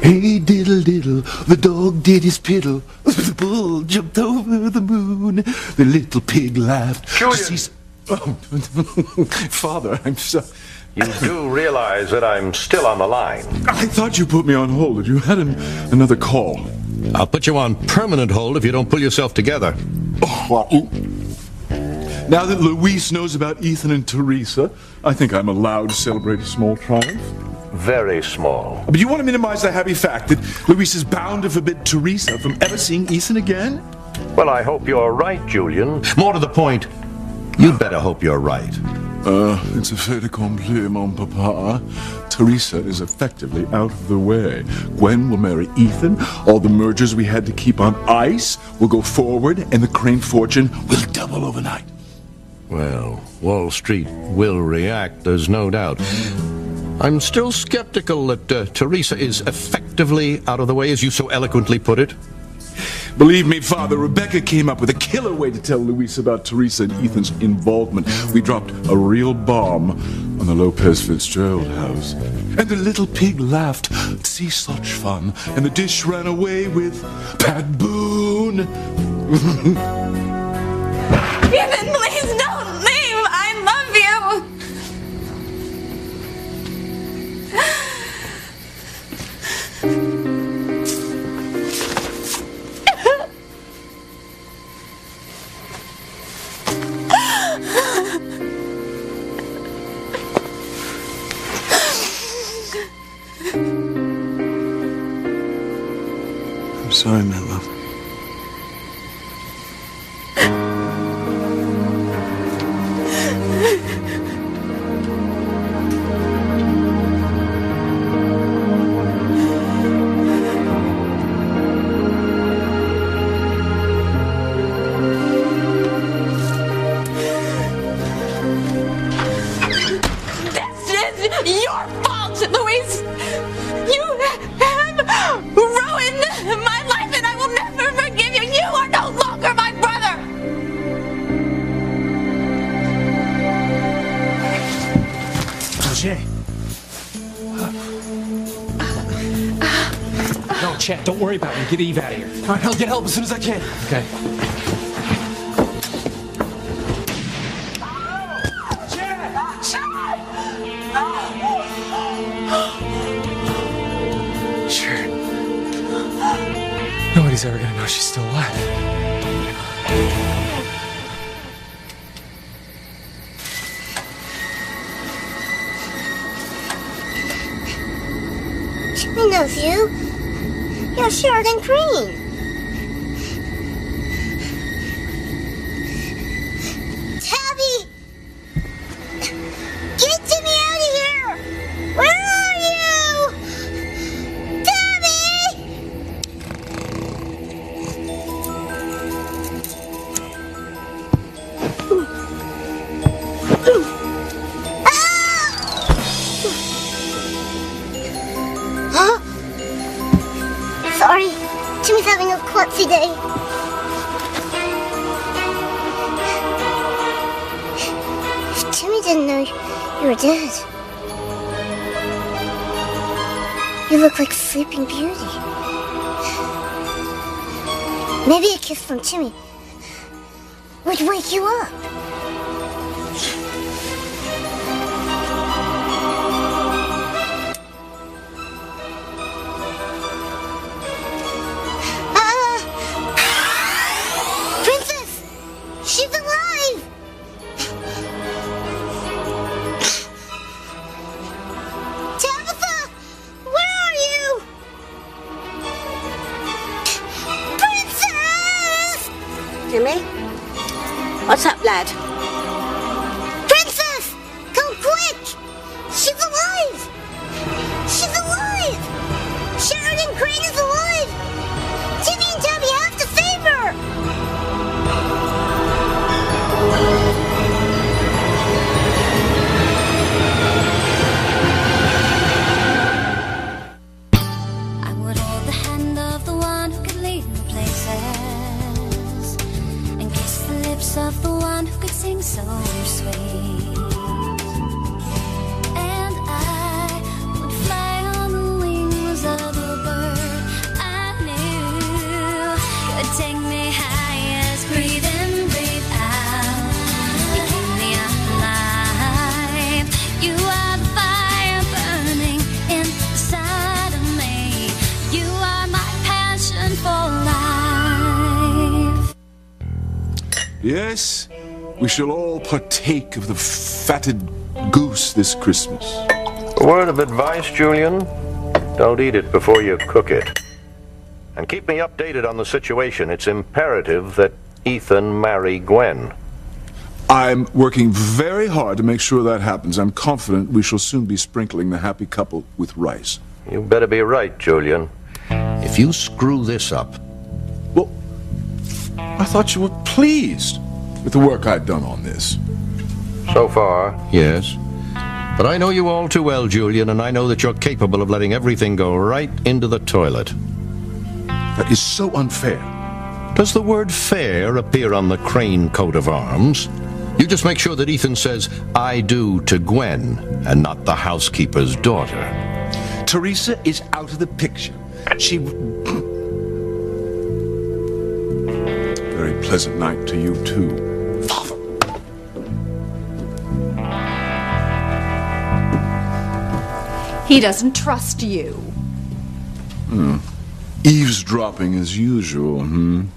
Hey diddle diddle, the dog did his piddle. The bull jumped over the moon. The little pig laughed. Julian! Oh, Father, I'm so... You do realize that I'm still on the line. I thought you put me on hold, but you had another call. I'll put you on permanent hold if you don't pull yourself together. Oh, now that Luis knows about Ethan and Teresa, I think I'm allowed to celebrate a small triumph. Very small. But you want to minimize the happy fact that Luis is bound to forbid Teresa from ever seeing Ethan again? Well, I hope you're right, Julian. More to the point, you'd better hope you're right. It's a fait accompli, mon papa. Teresa is effectively out of the way. Gwen will marry Ethan, all the mergers we had to keep on ice will go forward, and the Crane fortune will double overnight. Well, Wall Street will react, there's no doubt. I'm still skeptical that Teresa is effectively out of the way, as you so eloquently put it. Believe me, Father, Rebecca came up with a killer way to tell Luis about Teresa and Ethan's involvement. We dropped a real bomb on the Lopez Fitzgerald house. And the little pig laughed to see such fun, and the dish ran away with Pat Boone. Ethan, please don't leave. I love you. I'm sorry, my love. Your fault, Luis! You have ruined my life and I will never forgive you! You are no longer my brother! Jay. No, Chad, don't worry about me. Get Eve out of here. All right, I'll get help as soon as I can. Okay. Sure. Nobody's ever gonna know she's still alive. Jimmy knows you. You're Sheridan Green. Tabby! Get Jimmy out of here! Where are you? Tabby! Huh? Sorry, Jimmy's having a klutzy day. If Jimmy didn't know you were dead, you look like Sleeping Beauty. Maybe a kiss from Jimmy would wake you up. Princess! She's alive! Tabitha! Where are you? Princess! Jimmy? What's up, lad? Princess! Come quick! She's alive! She's alive! Sheridan Crane is alive! Jimmy and Tabby have to save her! I would hold the hand of the one who could lead me places, and kiss the lips of the one who could sing so sweet. And I would fly on the wings Yes, we shall all partake of the fatted goose this Christmas. A word of advice, Julian. Don't eat it before you cook it. And keep me updated on the situation. It's imperative that Ethan marry Gwen. I'm working very hard to make sure that happens. I'm confident we shall soon be sprinkling the happy couple with rice. You better be right, Julian. If you screw this up... Well, I thought you were pleased with the work I'd done on this. So far. Yes. But I know you all too well, Julian, and I know that you're capable of letting everything go right into the toilet. That is so unfair. Does the word fair appear on the Crane coat of arms? You just make sure that Ethan says, I do to Gwen, and not the housekeeper's daughter. Teresa is out of the picture. She... Very pleasant night to you, too, Father. He doesn't trust you. Eavesdropping as usual, And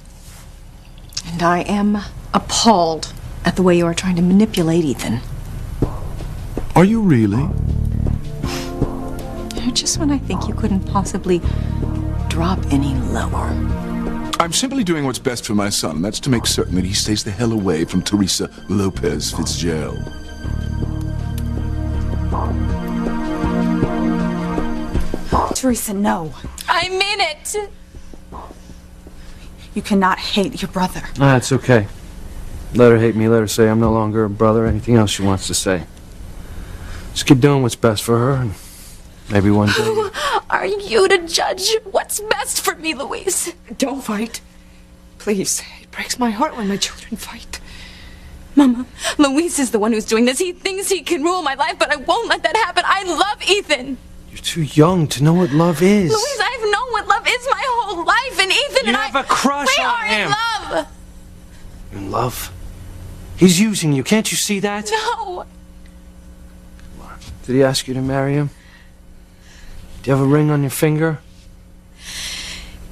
I am appalled at the way you are trying to manipulate Ethan. Are you really? Just when I think you couldn't possibly drop any lower. I'm simply doing what's best for my son, and that's to make certain that he stays the hell away from Teresa Lopez Fitzgerald. Teresa, no. I mean it! You cannot hate your brother. It's okay. Let her hate me, let her say I'm no longer a brother, anything else she wants to say. Just keep doing what's best for her, and maybe one day... Who are you to judge what's best for me, Louise? Don't fight. Please. It breaks my heart when my children fight. Mama, Louise is the one who's doing this. He thinks he can rule my life, but I won't let that happen. I love Ethan. You're too young to know what love is. Louise, I've known what love is my whole life, and Ethan and I... You have a crush on him. We are in love. In love? He's using you. Can't you see that? No. Did he ask you to marry him? Do you have a ring on your finger?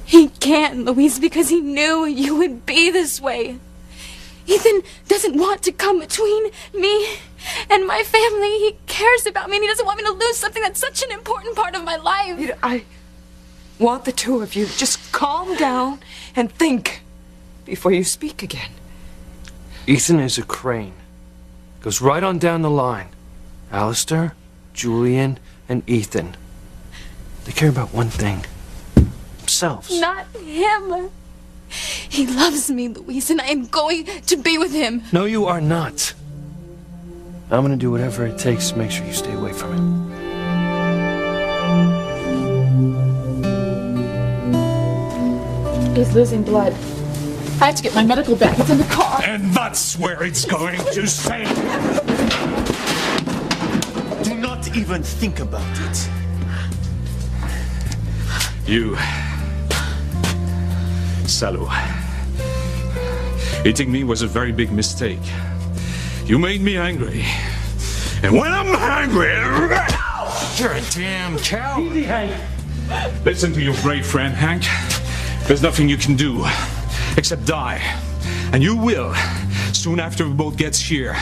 He can't, Louise, because he knew you would be this way. Ethan doesn't want to come between me and my family. He cares about me, and he doesn't want me to lose something that's such an important part of my life. I want the two of you to just calm down and think before you speak again. Ethan is a Crane. Goes right on down the line. Alistair, Julian, and Ethan. They care about one thing. Themselves. Not him. He loves me, Louise, and I am going to be with him. No, you are not. I'm gonna do whatever it takes to make sure you stay away from him. He's losing blood. I have to get my medical bag. It's in the car. And that's where it's going to stay. Do not even think about it. You, Salu, eating me was a very big mistake. You made me angry. And when I'm angry... You're a damn cow. Easy, Hank. Listen to your brave friend, Hank. There's nothing you can do except die. And you will, soon after the boat gets here.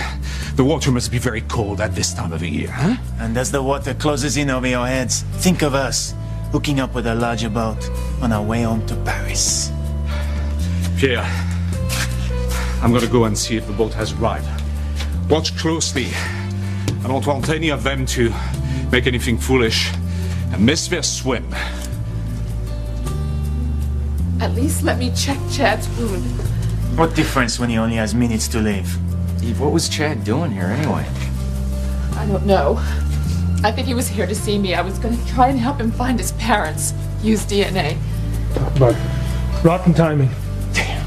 The water must be very cold at this time of the year, huh? And as the water closes in over your heads, think of us hooking up with a larger boat on our way home to Paris. Pierre, I'm gonna go and see if the boat has arrived. Watch closely. I don't want any of them to make anything foolish and miss their swim. At least let me check Chad's wound. What difference when he only has minutes to live? Eve, what was Chad doing here anyway? I don't know. I think he was here to see me. I was going to try and help him find his parents. Use DNA. But rotten timing. Damn.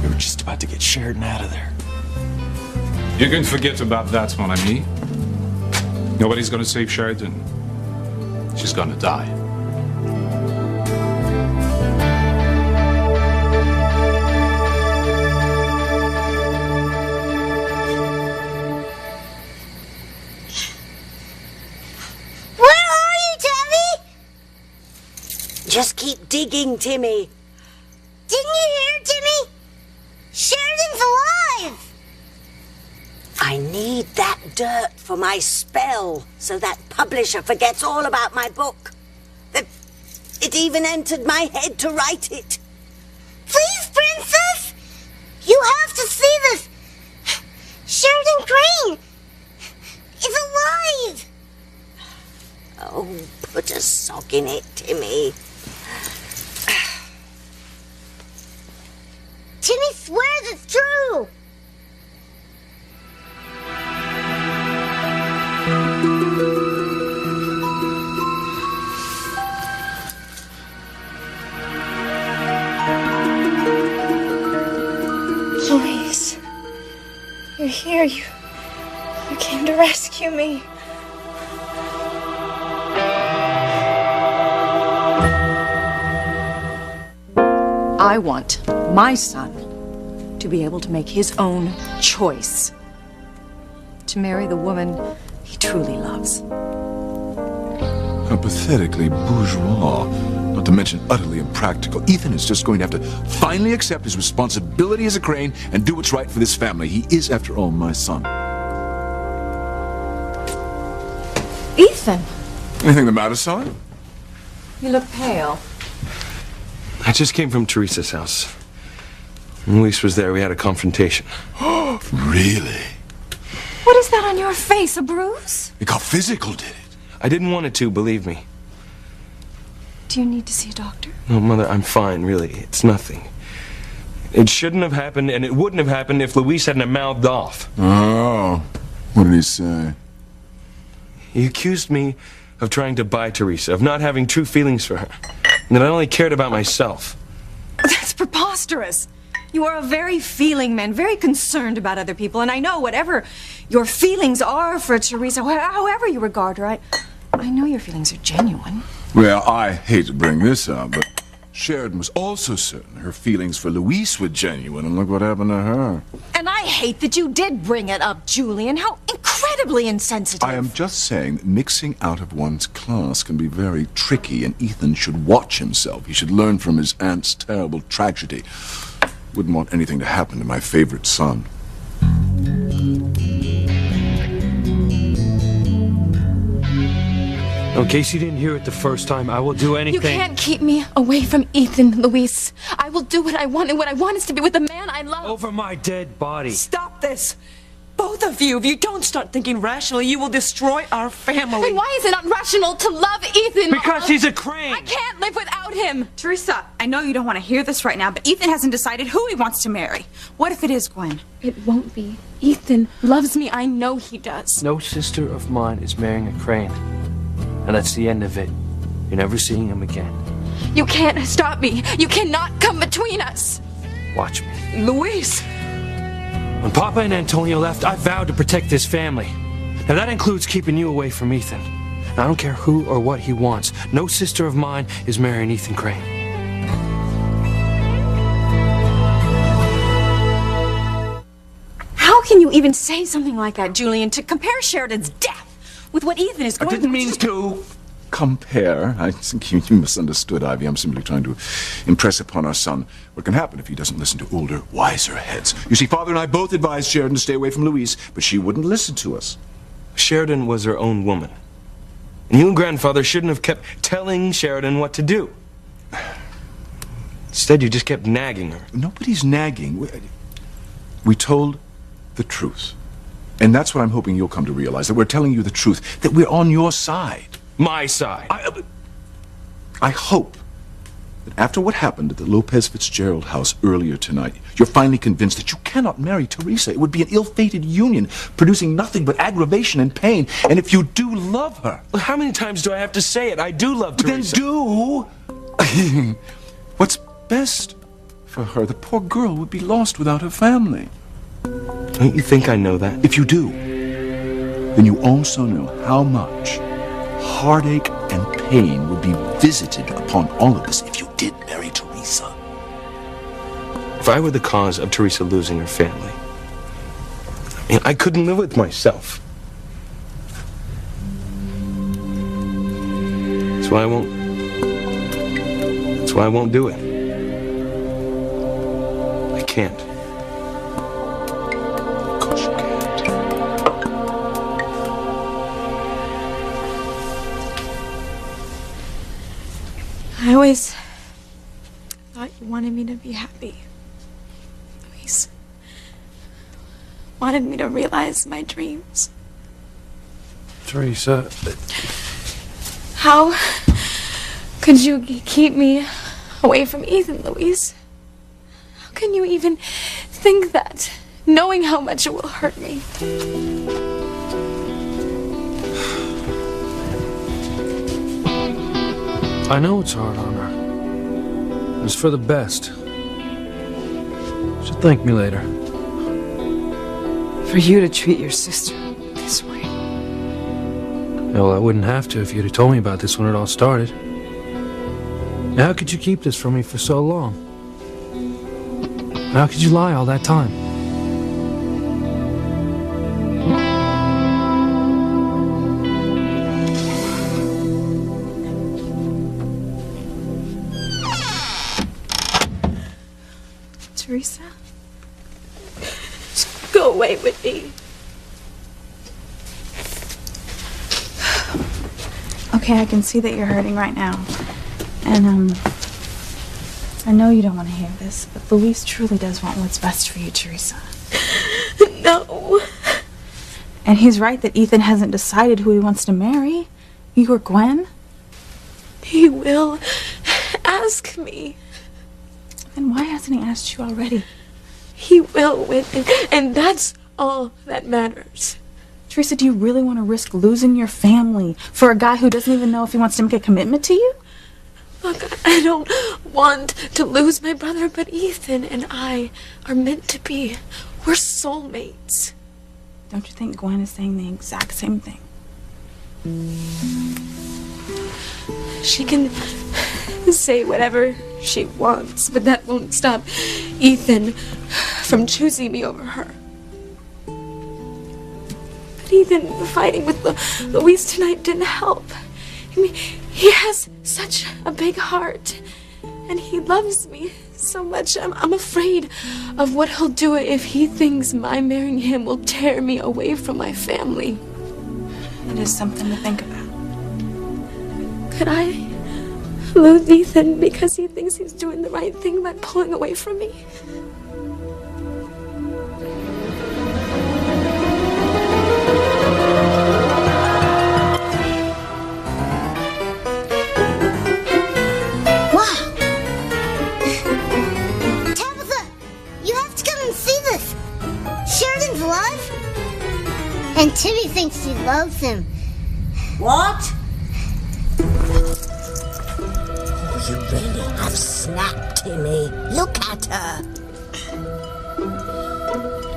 We were just about to get Sheridan out of there. You can forget about that, mon ami. Nobody's gonna save Sheridan. She's gonna die. Just keep digging, Timmy. Didn't you hear, Timmy? Sheridan's alive! I need that dirt for my spell, so that publisher forgets all about my book. That it even entered my head to write it. Please, Princess! You have to see this! Sheridan Crane is alive! Oh, put a sock in it, Timmy. Timmy swears it's true! Louise, you're here. You came to rescue me. I want my son to be able to make his own choice. To marry the woman he truly loves. How pathetically bourgeois. Not to mention utterly impractical. Ethan is just going to have to finally accept his responsibility as a Crane and do what's right for this family. He is, after all, my son. Ethan, Anything the matter, son? you look pale. I just came from Teresa's house. When Luis was there, we had a confrontation. Really? What is that on your face, a bruise? It got physical, did it? I didn't want it to, believe me. Do you need to see a doctor? No, Mother, I'm fine, really. It's nothing. It shouldn't have happened, and it wouldn't have happened if Luis hadn't have mouthed off. Oh, what did he say? He accused me of trying to buy Teresa, of not having true feelings for her, and that I only cared about myself. That's preposterous. You are a very feeling man, very concerned about other people, and I know whatever your feelings are for Teresa, however you regard her, I know your feelings are genuine. Well, I hate to bring this up, but Sheridan was also certain her feelings for Luis were genuine, and look what happened to her. And I hate that you did bring it up, Julian. How incredibly insensitive. I am just saying that mixing out of one's class can be very tricky, and Ethan should watch himself. He should learn from his aunt's terrible tragedy. Wouldn't want anything to happen to my favorite son. In case you didn't hear it the first time, I will do anything. You can't keep me away from Ethan, Luis. I will do what I want, and what I want is to be with the man I love. Over my dead body. Stop this! Both of you, if you don't start thinking rationally, you will destroy our family. And why is it not rational to love Ethan? Because he's a Crane. I can't live without him. Teresa, I know you don't want to hear this right now, but Ethan hasn't decided who he wants to marry. What if it is Gwen? It won't be. Ethan loves me. I know he does. No sister of mine is marrying a Crane. And that's the end of it. You're never seeing him again. You can't stop me. You cannot come between us. Watch me. Luis! When Papa and Antonio left, I vowed to protect this family. Now that includes keeping you away from Ethan. And I don't care who or what he wants. No sister of mine is marrying Ethan Crane. How can you even say something like that, Julian, to compare Sheridan's death with what Ethan is going through? I didn't mean to compare. I think you misunderstood, Ivy. I'm simply trying to impress upon our son what can happen if he doesn't listen to older, wiser heads. You see, Father and I both advised Sheridan to stay away from Louise, but she wouldn't listen to us. Sheridan was her own woman. And you and Grandfather shouldn't have kept telling Sheridan what to do. Instead, you just kept nagging her. Nobody's nagging. We told the truth. And that's what I'm hoping you'll come to realize, that we're telling you the truth, that we're on your side. My side. I hope that after what happened at the Lopez Fitzgerald house earlier tonight, you're finally convinced that you cannot marry Teresa. It would be an ill-fated union, producing nothing but aggravation and pain. And if you do love her... Well, how many times do I have to say it? I do love Teresa. Then do what's best for her. The poor girl would be lost without her family. Don't you think I know that? If you do, then you also know how much heartache and pain would be visited upon all of us if you did marry Teresa. If I were the cause of Teresa losing her family, I couldn't live with myself. That's why I won't do it. I can't. Of course you can't. I always thought you wanted me to be happy. Luis. Wanted me to realize my dreams. Teresa. How could you keep me away from Ethan, Luis? How can you even think that, knowing how much it will hurt me? I know it's hard on her. It's for the best. She'll thank me later. For you to treat your sister this way. Well, I wouldn't have to if you'd have told me about this when it all started. Now, how could you keep this from me for so long? How could you lie all that time? Teresa? Just go away with me. Okay, I can see that you're hurting right now. And, I know you don't want to hear this, but Luis truly does want what's best for you, Teresa. No. And he's right that Ethan hasn't decided who he wants to marry. You or Gwen. He will ask me. Then why hasn't he asked you already? He will win, and that's all that matters. Teresa, do you really want to risk losing your family for a guy who doesn't even know if he wants to make a commitment to you? Look, I don't want to lose my brother, but Ethan and I are meant to be. We're soulmates. Don't you think Gwen is saying the exact same thing? She can say whatever she wants, but that won't stop Ethan from choosing me over her. But Ethan fighting with Luis tonight didn't help. I mean, he has such a big heart, and he loves me so much. I'm afraid of what he'll do if he thinks my marrying him will tear me away from my family. It is something to think about. Could I lose Ethan because he thinks he's doing the right thing by pulling away from me? Sheridan's alive? And Timmy thinks he loves him. What? Oh, you really have snapped, Timmy. Look at her.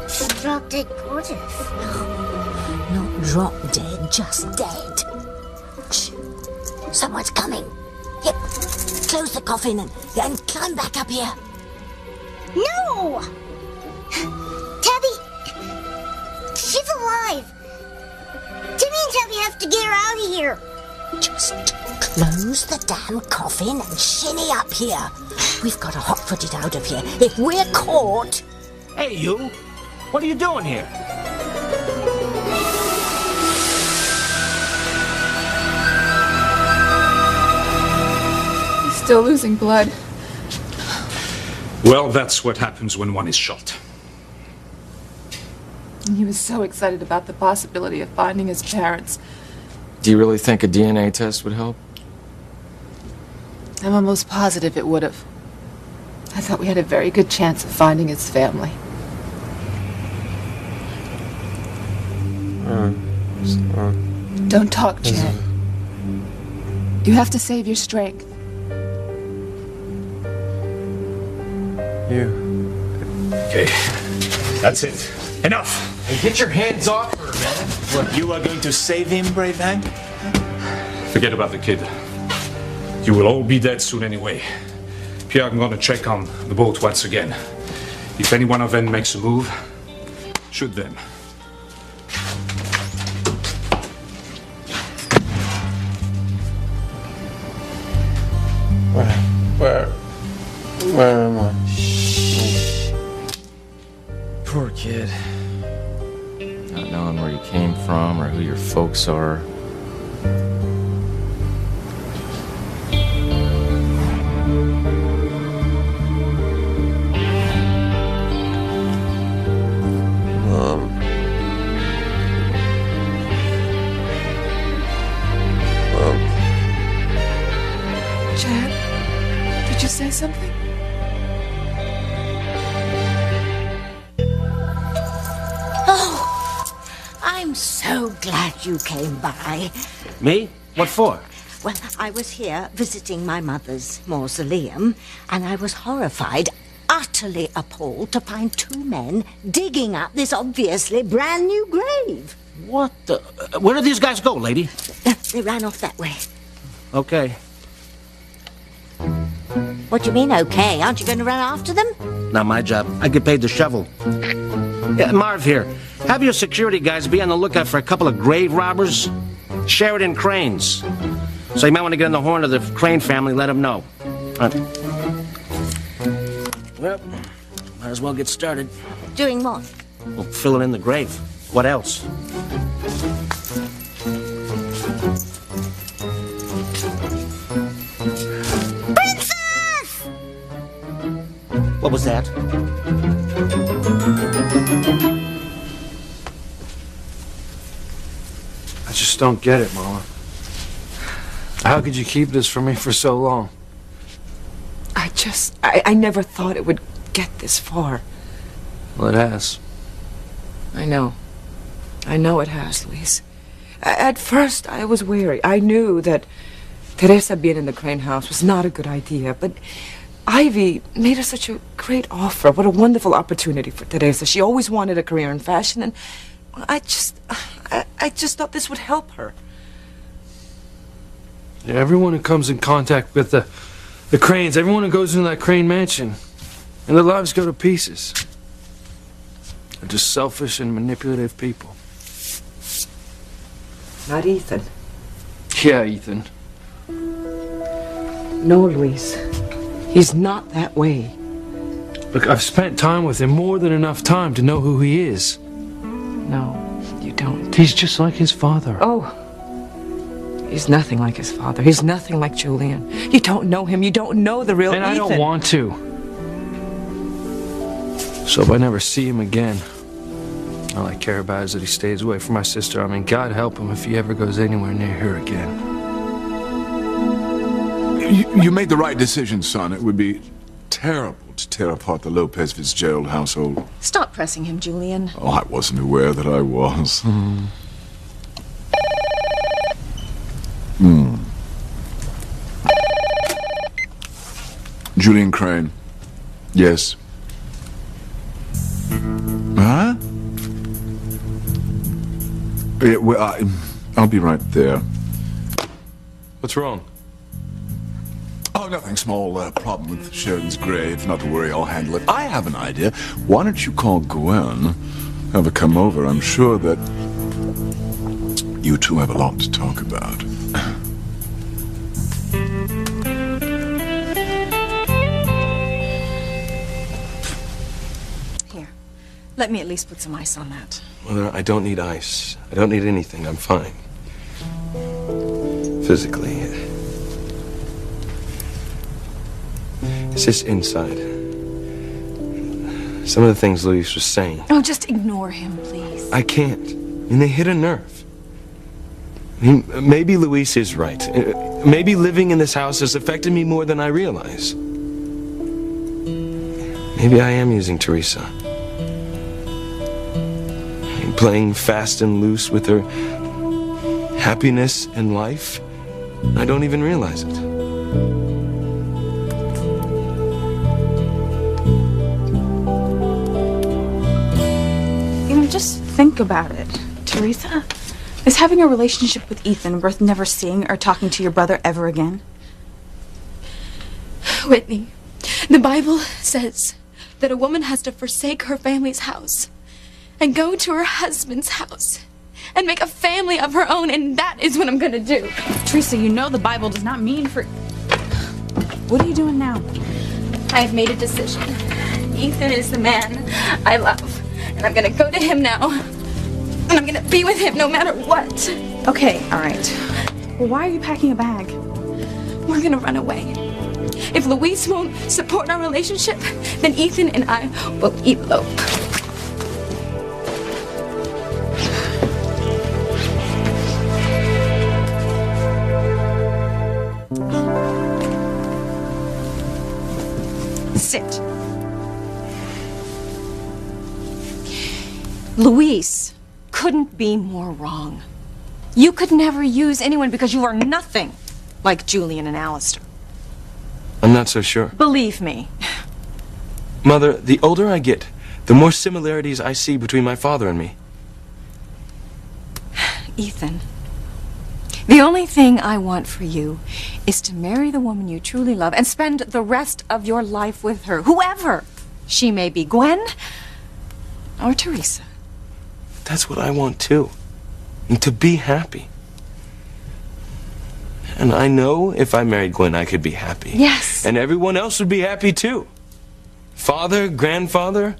She's drop dead gorgeous. Not drop dead, just dead. Shh. Someone's coming. Here, close the coffin and climb back up here. No! Tabby! She's alive! Timmy and Tabby have to get her out of here. Just close the damn coffin and shinny up here. We've got to hot-foot it out of here. If we're caught... Hey, you! What are you doing here? He's still losing blood. Well, that's what happens when one is shot. And he was so excited about the possibility of finding his parents. Do you really think a DNA test would help? I'm almost positive it would have. I thought we had a very good chance of finding his family. Don't talk, Chad. You have to save your strength. Okay, that's it. Enough! Hey, get your hands off her, man. What, you are going to save him, brave Hank? Forget about the kid. You will all be dead soon anyway. Pierre, I'm gonna check on the boat once again. If any one of them makes a move, shoot them. Where am I? Poor kid. Not knowing where you came from or who your folks are. Did you say something? Oh, I'm so glad you came by. Me? What for? Well, I was here visiting my mother's mausoleum, and I was horrified, utterly appalled to find two men digging up this obviously brand new grave. What the... Where did these guys go, lady? They ran off that way. Okay. What do you mean, okay? Aren't you going to run after them? Not my job. I get paid to shovel. Yeah, Marv here. Have your security guys be on the lookout for a couple of grave robbers. Sheridan cranes. So you might want to get on the horn of the Crane family, let them know. Well, might as well get started. Doing what? Well, filling in the grave. What else? Princess! What was that? I just don't get it, Mama. How could you keep this from me for so long? I never thought it would get this far. Well, it has. I know. I know it has, Luis. At first, I was wary. I knew that Teresa being in the Crane house was not a good idea, but Ivy made her such a great offer. What a wonderful opportunity for Teresa. She always wanted a career in fashion, and I just thought this would help her. Yeah, everyone who comes in contact with the Cranes, everyone who goes into that Crane mansion, and their lives go to pieces. They're just selfish and manipulative people. Not Ethan. Yeah, Ethan. No, Luis. He's not that way. Look, I've spent time with him, more than enough time to know who he is. No, you don't. He's just like his father. Oh. He's nothing like his father. He's nothing like Julian. You don't know him. You don't know the real Ethan. And I don't want to. So if I never see him again, all I care about is that he stays away from my sister. I mean, God help him if he ever goes anywhere near her again. You made the right decision, son. It would be terrible to tear apart the Lopez Fitzgerald household. Stop pressing him, Julian. Oh, I wasn't aware that I was. Julian Crane. Yes. Huh? Yeah, well, I'll be right there. What's wrong? Oh, nothing. Small problem with Sheridan's grave. Not to worry, I'll handle it. I have an idea. Why don't you call Gwen? Have her come over. I'm sure that you two have a lot to talk about. Here, let me at least put some ice on that. Mother, I don't need ice. I don't need anything. I'm fine. Physically. It's just inside. Some of the things Luis was saying. Oh, just ignore him, please. I can't. I mean, they hit a nerve. I mean, maybe Luis is right. Maybe living in this house has affected me more than I realize. Maybe I am using Teresa. Playing fast and loose with her happiness and life. I don't even realize it. Just think about it. Teresa, is having a relationship with Ethan worth never seeing or talking to your brother ever again? Whitney, the Bible says that a woman has to forsake her family's house and go to her husband's house and make a family of her own, and that is what I'm gonna do. Teresa, you know the Bible does not mean for... What are you doing now? I have made a decision. Ethan is the man I love, and I'm gonna go to him now, and I'm gonna be with him no matter what. Okay, all right. Well, why are you packing a bag? We're gonna run away. If Luis won't support our relationship, then Ethan and I will elope. Sit. Luis couldn't be more wrong. You could never use anyone because you are nothing like Julian and Alistair. I'm not so sure. Believe me. Mother, the older I get, the more similarities I see between my father and me. Ethan, the only thing I want for you is to marry the woman you truly love and spend the rest of your life with her, whoever she may be, Gwen or Teresa. That's what I want too. And to be happy. And I know if I married Gwen, I could be happy. Yes. And everyone else would be happy too. Father, grandfather.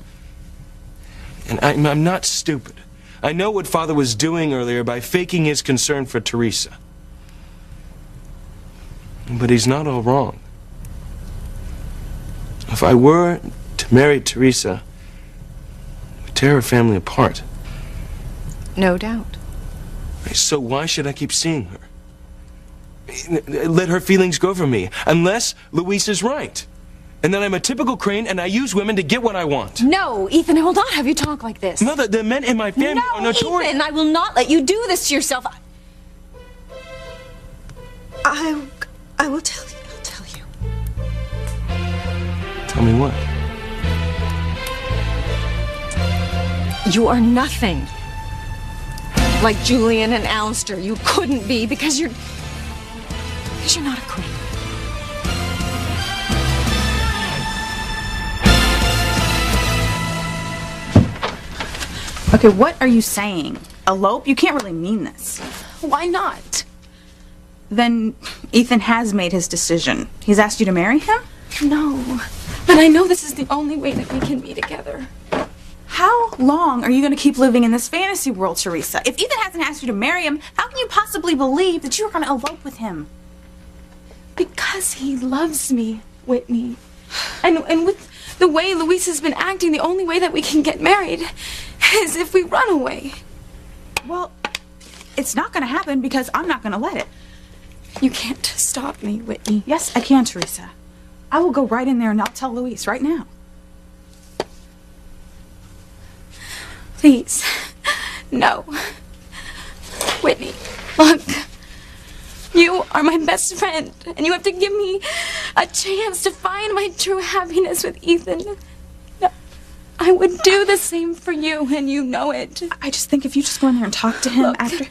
And I'm not stupid. I know what Father was doing earlier by faking his concern for Teresa. But he's not all wrong. If I were to marry Teresa, it would tear her family apart. No doubt. So why should I keep seeing her? Let her feelings go for me, unless Luis is right. And then I'm a typical Crane and I use women to get what I want. No, Ethan, I will not have you talk like this. Mother, the men in my family are notorious. Ethan, I will not let you do this to yourself. I will tell you. I'll tell you. Tell me what? You are nothing like Julian and Alistair. You couldn't be because you're not a Crane. Okay, what are you saying? Elope? You can't really mean this. Why not? Then Ethan has made his decision. He's asked you to marry him? No, but I know this is the only way that we can be together. How long are you going to keep living in this fantasy world, Teresa? If Ethan hasn't asked you to marry him, how can you possibly believe that you're going to elope with him? Because he loves me, Whitney. And with the way Luis has been acting, the only way that we can get married is if we run away. Well, it's not going to happen because I'm not going to let it. You can't stop me, Whitney. Yes, I can, Teresa. I will go right in there and I'll tell Luis right now. Please. No. Whitney, look. You are my best friend, and you have to give me a chance to find my true happiness with Ethan. No, I would do the same for you, and you know it. I just think if you just go in there and talk to him Look, after...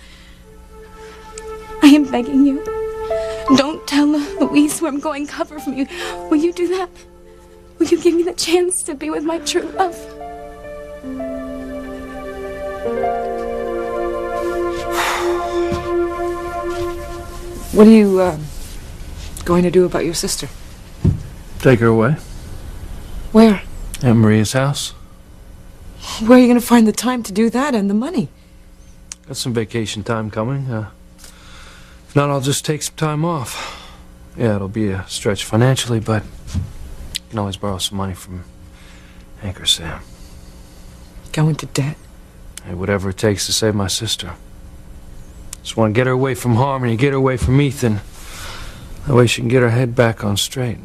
I am begging you. Don't tell Luis where I'm going cover from you. Will you do that? Will you give me the chance to be with my true love? What are you, going to do about your sister? Take her away. Where? At Maria's house. Where are you going to find the time to do that and the money? Got some vacation time coming. If not, I'll just take some time off. Yeah, it'll be a stretch financially, but you can always borrow some money from Hank or Sam. Go into debt? Hey, whatever it takes to save my sister. Just want to get her away from Harmony, get her away from Ethan. That way she can get her head back on straight.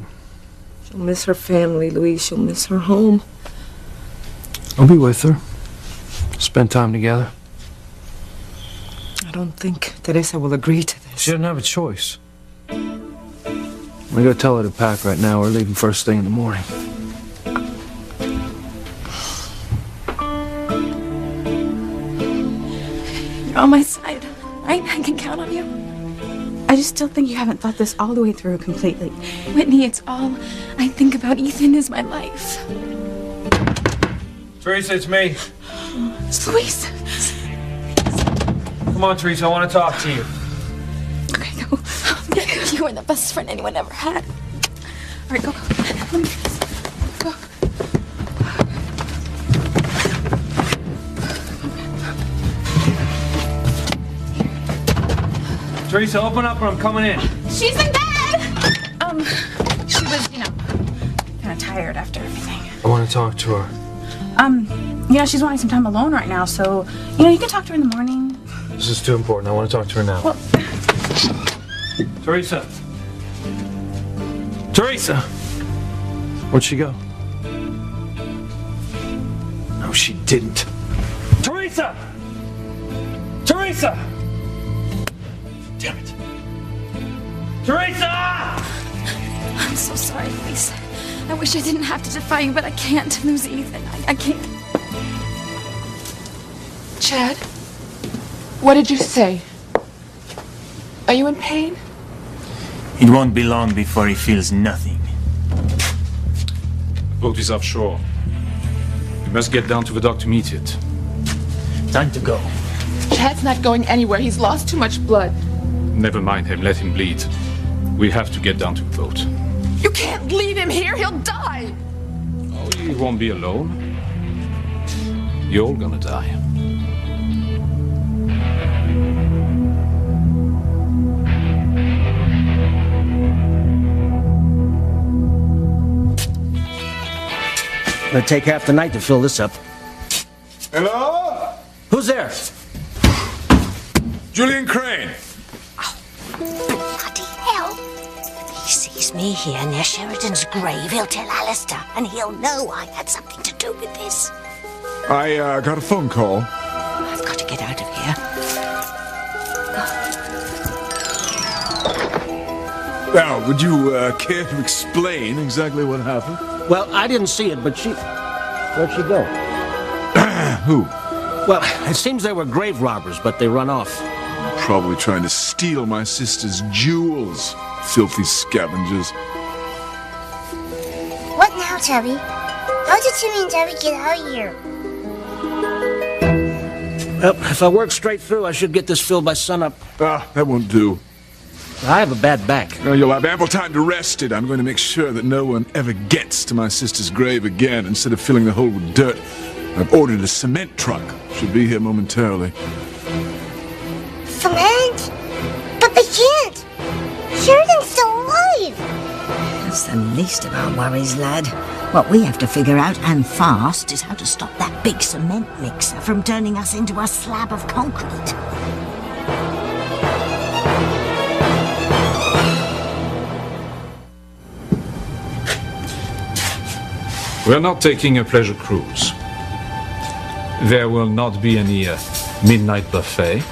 She'll miss her family, Louise. She'll miss her home. I'll be with her. Spend time together. I don't think Teresa will agree to this. She doesn't have a choice. I'm gonna go tell her to pack right now. We're leaving first thing in the morning. You're on my side, right? I can count on you. I just still think you haven't thought this all the way through completely. Whitney, it's all I think about. Ethan is my life. Teresa, it's me. It's Luis. Come on, Teresa, I want to talk to you. Okay, go. You are the best friend anyone ever had. All right, go. Let me go. Teresa, open up or I'm coming in. She's in bed! She was, kind of tired after everything. I want to talk to her. She's wanting some time alone right now, so, you can talk to her in the morning. This is too important. I want to talk to her now. Well... Teresa. Teresa! Where'd she go? No, she didn't. Teresa! Teresa! Damn it. Teresa! I'm so sorry, Louise. I wish I didn't have to defy you, but I can't lose Ethan. I can't. Chad, what did you say? Are you in pain? It won't be long before he feels nothing. The boat is offshore. We must get down to the dock to meet it. Time to go. Chad's not going anywhere. He's lost too much blood. Never mind him, let him bleed. We have to get down to the boat. You can't leave him here. He'll die. Oh, you won't be alone. You're all gonna die. It'll take half the night to fill this up. Hello? Who's there? Julian Crane. Bloody hell. If he sees me here near Sheridan's grave, he'll tell Alistair, and he'll know I had something to do with this. I got a phone call. I've got to get out of here. Now, would you care to explain exactly what happened? Well, I didn't see it, but she... Where'd she go? Who? Well, it seems they were grave robbers, but they run off. Probably trying to steal my sister's jewels. Filthy scavengers. What now, Tubby? How did Timmy and Tubby get out of here? Well, if I work straight through, I should get this filled by sunup. Ah, that won't do. I have a bad back. No, you'll have ample time to rest it. I'm going to make sure that no one ever gets to my sister's grave again. Instead of filling the hole with dirt, I've ordered a cement truck. Should be here momentarily. Cement? But they can't. Sheridan's still alive. That's the least of our worries, lad. What we have to figure out, and fast, is how to stop that big cement mixer from turning us into a slab of concrete. We're not taking a pleasure cruise. There will not be any midnight buffet,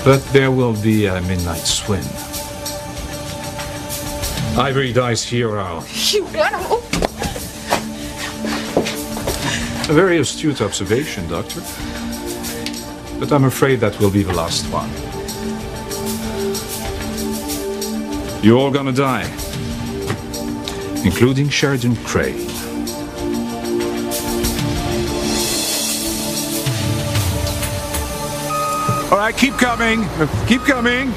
but there will be a midnight swim. Ivory dice here are You animal! a very astute observation, Doctor. But I'm afraid that will be the last one. You're all gonna die, including Sheridan Crane. All right, keep coming. Keep coming.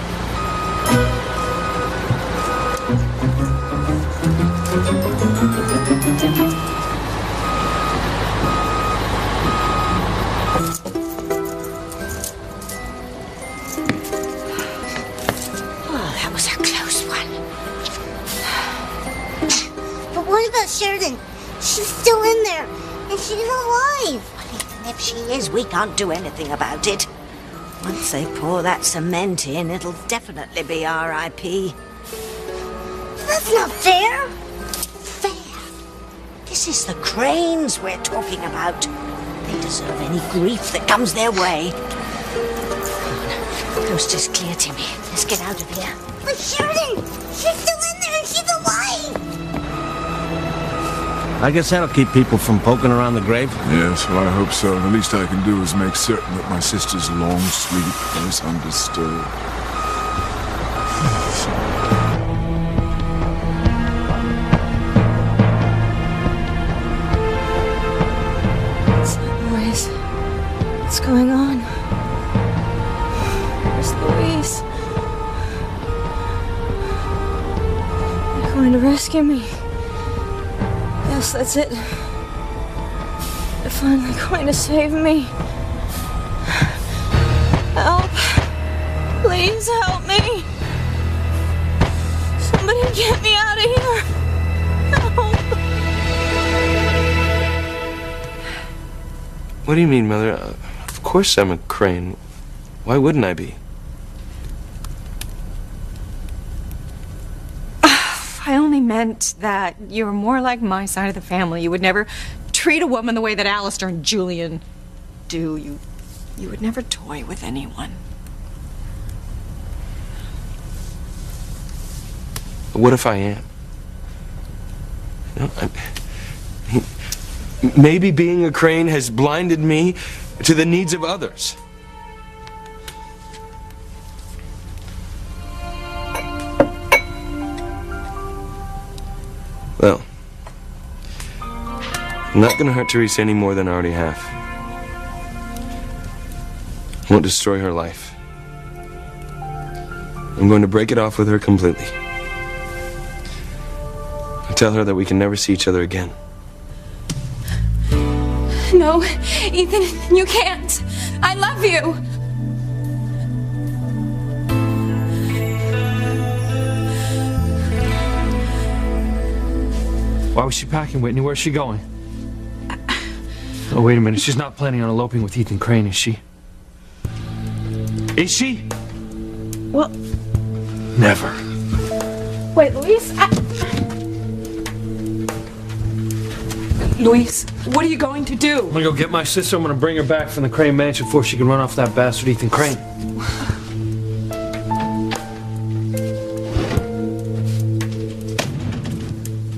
Oh, that was a close one. But what about Sheridan? She's still in there, and she's alive. Even if she is, we can't do anything about it. Once they pour that cement in, it'll definitely be R.I.P. That's not fair. Fair? This is the Cranes we're talking about. They deserve any grief that comes their way. Come on, coast is clear, Timmy. Let's get out of here. But Sheridan, she's still in there, and she's alive. I guess that'll keep people from poking around the grave. Yes, well, I hope so. The least I can do is make certain that my sister's long sleep is undisturbed. What's that noise? What's going on? Where's Louise? They're going to rescue me. Yes, that's it. They're finally going to save me. Help. Please help me. Somebody get me out of here. Help. What do you mean, Mother? Of course I'm a Crane. Why wouldn't I be? I only meant that you're more like my side of the family. You would never treat a woman the way that Alistair and Julian do. You would never toy with anyone. What if I am? You know, maybe being a crane has blinded me to the needs of others. Well, I'm not going to hurt Teresa any more than I already have. I won't destroy her life. I'm going to break it off with her completely. I'll tell her that we can never see each other again. No, Ethan, you can't. I love you. Why was she packing, Whitney? Where's she going? Oh, wait a minute. She's not planning on eloping with Ethan Crane, is she? Is she? Well... Never. Wait, Luis, Luis, what are you going to do? I'm gonna go get my sister. I'm gonna bring her back from the Crane mansion before she can run off that bastard Ethan Crane.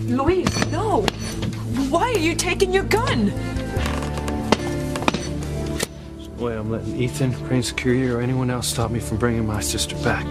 Luis, no. Why are you taking your gun? There's no way I'm letting Ethan, Crane Security, or anyone else stop me from bringing my sister back.